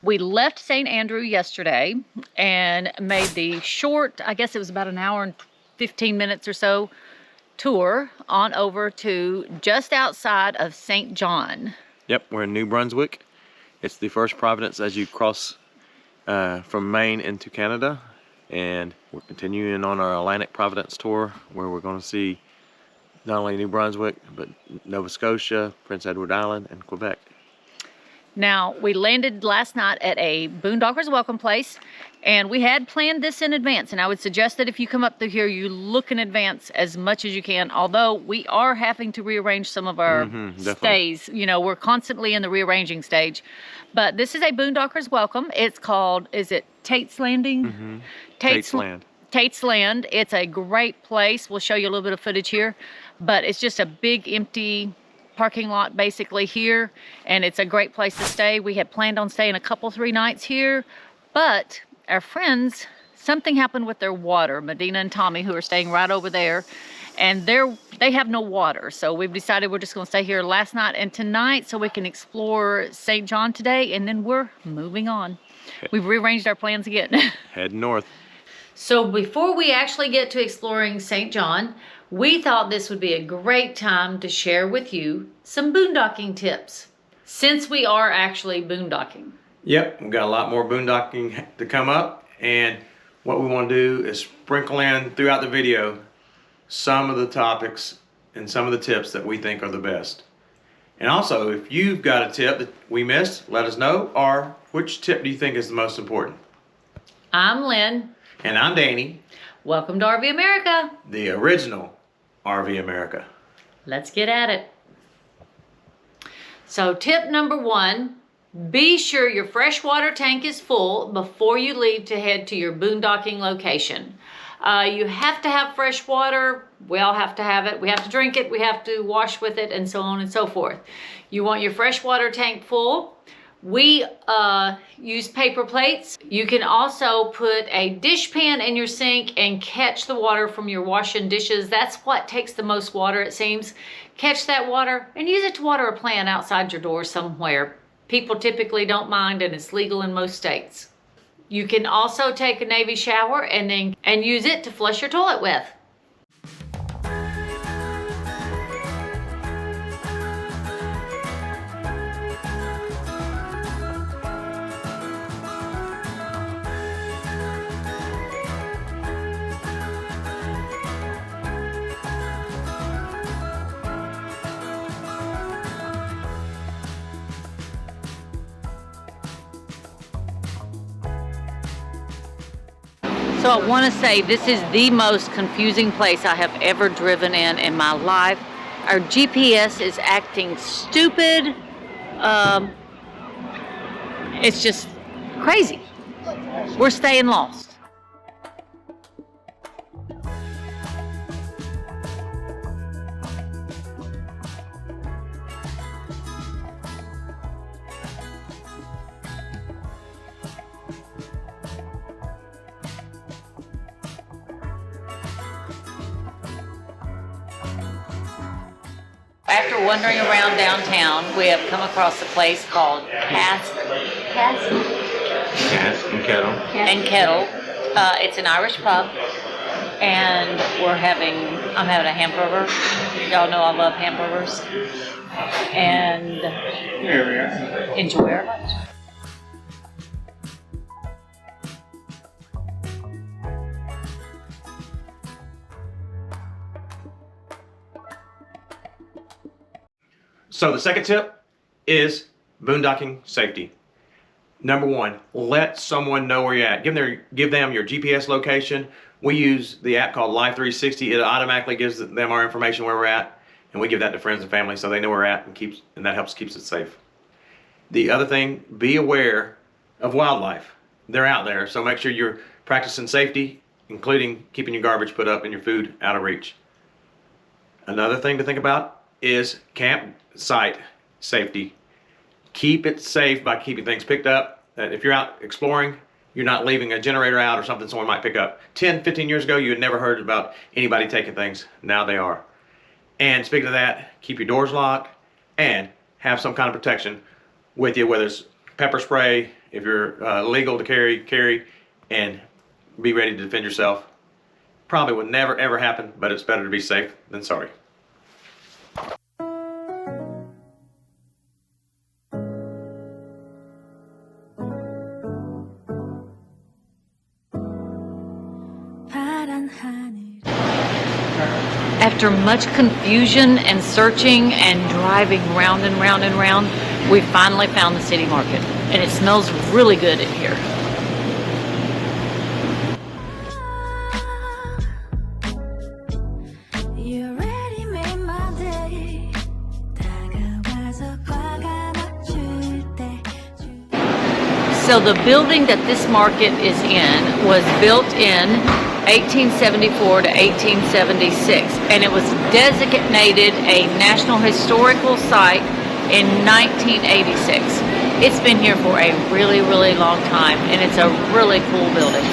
We left St. Andrew yesterday and made the short, I guess it was about an hour and 15 minutes or so, tour on over to just outside of St. John. Yep, we're in New Brunswick. It's the first Providence as you cross from Maine into Canada. And we're continuing on our Atlantic Providence tour, where we're going to see not only New Brunswick, but Nova Scotia, Prince Edward Island, and Quebec. Now, we landed last night at a Boondocker's Welcome Place, and we had planned this in advance, and I would suggest that if you come up through here, you look in advance as much as you can, although we are having to rearrange some of our stays. You know, we're constantly in the rearranging stage. But this is a Boondocker's Welcome. It's called, is it Tate's Landing? Tate's Land. Tate's Land. It's a great place. We'll show you a little bit of footage here, but it's just a big empty parking lot basically here, and it's a great place to stay. We had planned on staying a couple, 3 nights here, but our friends, something happened with their water. Medina and Tommy, who are staying right over there, and they have no water, so we've decided we're just going to stay here last night and tonight so we can explore St. John today, and then we're moving on. We've rearranged our plans again. Head north. So before we actually get to exploring St. John, we thought this would be a great time to share with you some boondocking tips, since we are actually boondocking. Yep, we've got a lot more boondocking to come up, and what we want to do is sprinkle in throughout the video some of the topics and some of the tips that we think are the best. And also, if you've got a tip that we missed, let us know, or which tip do you think is the most important? I'm Lynn. And I'm Danny. Welcome to RV America. The original RV America. Let's get at it. So tip number 1, be sure your freshwater tank is full before you leave to head to your boondocking location. You have to have fresh water. We all have to have it. We have to drink it. We have to wash with it, and so on and so forth. You want your freshwater tank full. We use paper plates. You can also put a dishpan in your sink and catch the water from your washing dishes. That's what takes the most water, it seems. Catch that water and use it to water a plant outside your door somewhere. People typically don't mind, and it's legal in most states. You can also take a Navy shower and use it to flush your toilet with. So I want to say this is the most confusing place I have ever driven in my life. Our GPS is acting stupid. It's just crazy. We're staying lost. After wandering around downtown, we have come across a place called Cask and Kettle. It's an Irish pub, and I'm having a hamburger. Y'all know I love hamburgers, and enjoy our lunch. So the second tip is boondocking safety. Number 1, let someone know where you're at. Give them your GPS location. We use the app called Life 360. It automatically gives them our information where we're at, and we give that to friends and family so they know where we're at, and that helps keeps it safe. The other thing, be aware of wildlife. They're out there, so make sure you're practicing safety, including keeping your garbage put up and your food out of reach. Another thing to think about is campsite safety. Keep it safe by keeping things picked up. If you're out exploring, you're not leaving a generator out or something someone might pick up. 10, 15 years ago, you had never heard about anybody taking things. Now they are. And speaking of that, keep your doors locked and have some kind of protection with you, whether it's pepper spray If you're legal to carry, and be ready to defend yourself. Probably would never ever happen, but it's better to be safe than sorry. After much confusion and searching and driving round and round and round, we finally found the city market, and it smells really good in here. So the building that this market is in was built in 1874 to 1876, and it was designated a National Historical Site in 1986. It's been here for a really, really long time, and it's a really cool building.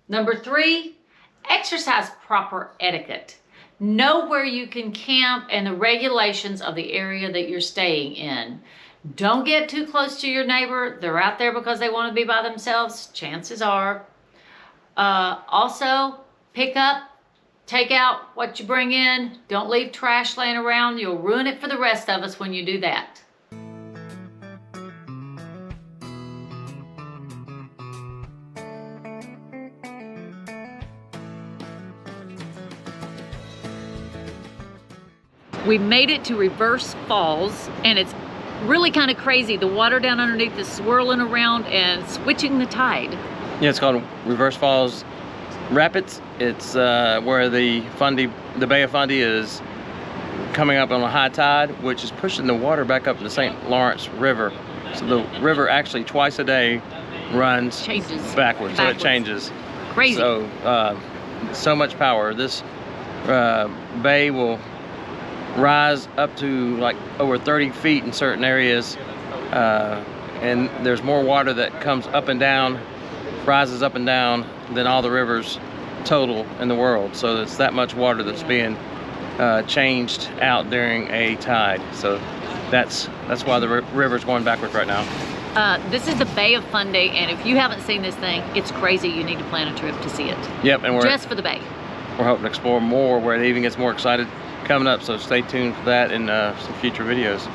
Number 3, exercise proper etiquette. Know where you can camp and the regulations of the area that you're staying in. Don't get too close to your neighbor. They're out there because they want to be by themselves, chances are. Also, pick up, take out what you bring in. Don't leave trash laying around. You'll ruin it for the rest of us when you do that. We made it to Reverse Falls, and it's really kind of crazy. The water down underneath is swirling around and switching the tide. Yeah, it's called Reverse Falls Rapids. It's where the Bay of Fundy is coming up on a high tide, which is pushing the water back up to the St. Lawrence River. So the river actually twice a day runs backwards. So it changes. Crazy. So much power. This bay will rise up to like over 30 feet in certain areas, and there's more water that comes up and down, rises up and down than all the rivers total in the world. So it's that much water that's being changed out during a tide. So that's why the river's going backwards right now. This is the Bay of Fundy, and if you haven't seen this thing, it's crazy. You need to plan a trip to see it. Yep, and just for the bay. We're hoping to explore more where it even gets more excited coming up, so stay tuned for that in some future videos.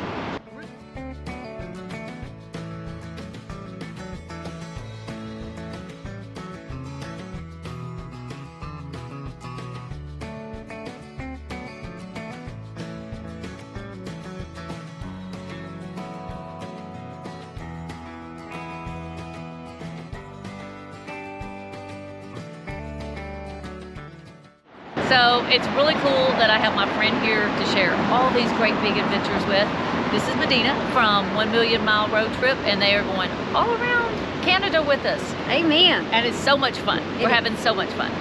So it's really cool that I have my friend here to share all these great big adventures with. This is Medina from 1 Million Mile Road Trip, and they are going all around Canada with us. Amen. And it's so much fun. We're having so much fun.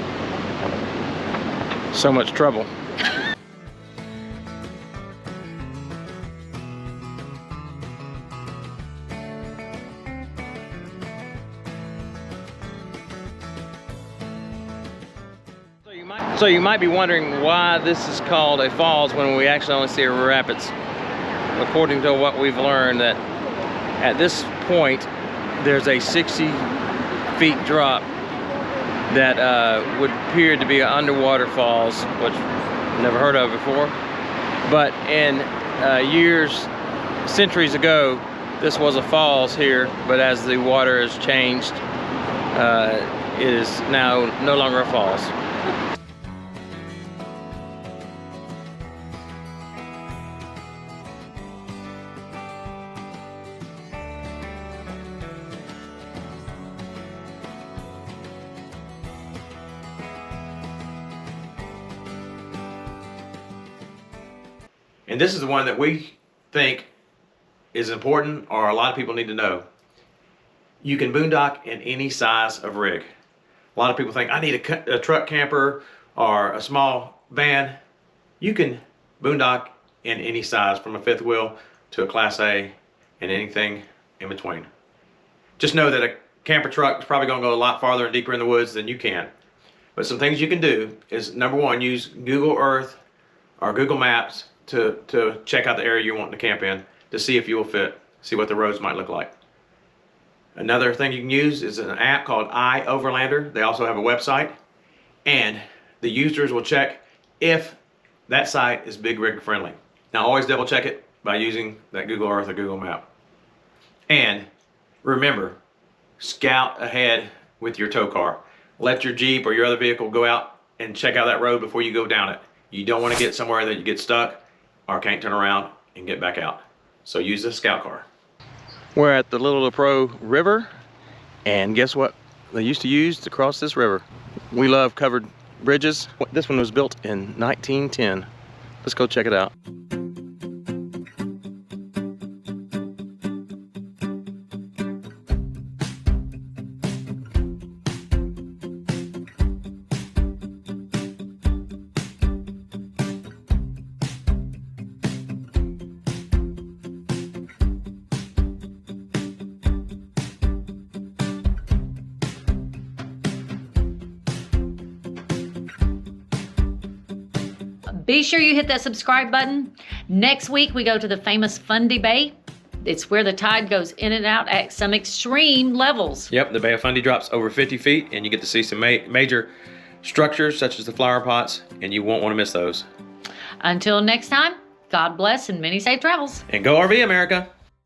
So much trouble. So you might be wondering why this is called a falls when we actually only see a rapids. According to what we've learned, that at this point there's a 60 feet drop that would appear to be an underwater falls, which I've never heard of before. But in centuries ago, this was a falls here, but as the water has changed, it is now no longer a falls. And this is the one that we think is important, or a lot of people need to know. You can boondock in any size of rig. A lot of people think, I need a truck camper or a small van. You can boondock in any size, from a fifth wheel to a Class A and anything in between. Just know that a camper truck is probably going to go a lot farther and deeper in the woods than you can. But some things you can do is, number one, use Google Earth or Google Maps to check out the area you're wanting to camp in to see if you will fit, see what the roads might look like. Another thing you can use is an app called iOverlander. They also have a website, and the users will check if that site is big rig friendly. Now always double check it by using that Google Earth or Google Map. And remember, scout ahead with your tow car. Let your Jeep or your other vehicle go out and check out that road before you go down it. You don't want to get somewhere that you get stuck or can't turn around and get back out. So use the scout car. We're at the Little Pro River, and guess what they used to use to cross this river? We love covered bridges. This one was built in 1910. Let's go check it out. Be sure you hit that subscribe button. Next week, we go to the famous Fundy Bay. It's where the tide goes in and out at some extreme levels. Yep, the Bay of Fundy drops over 50 feet, and you get to see some major structures such as the flower pots, and you won't want to miss those. Until next time, God bless and many safe travels. And go RV, America!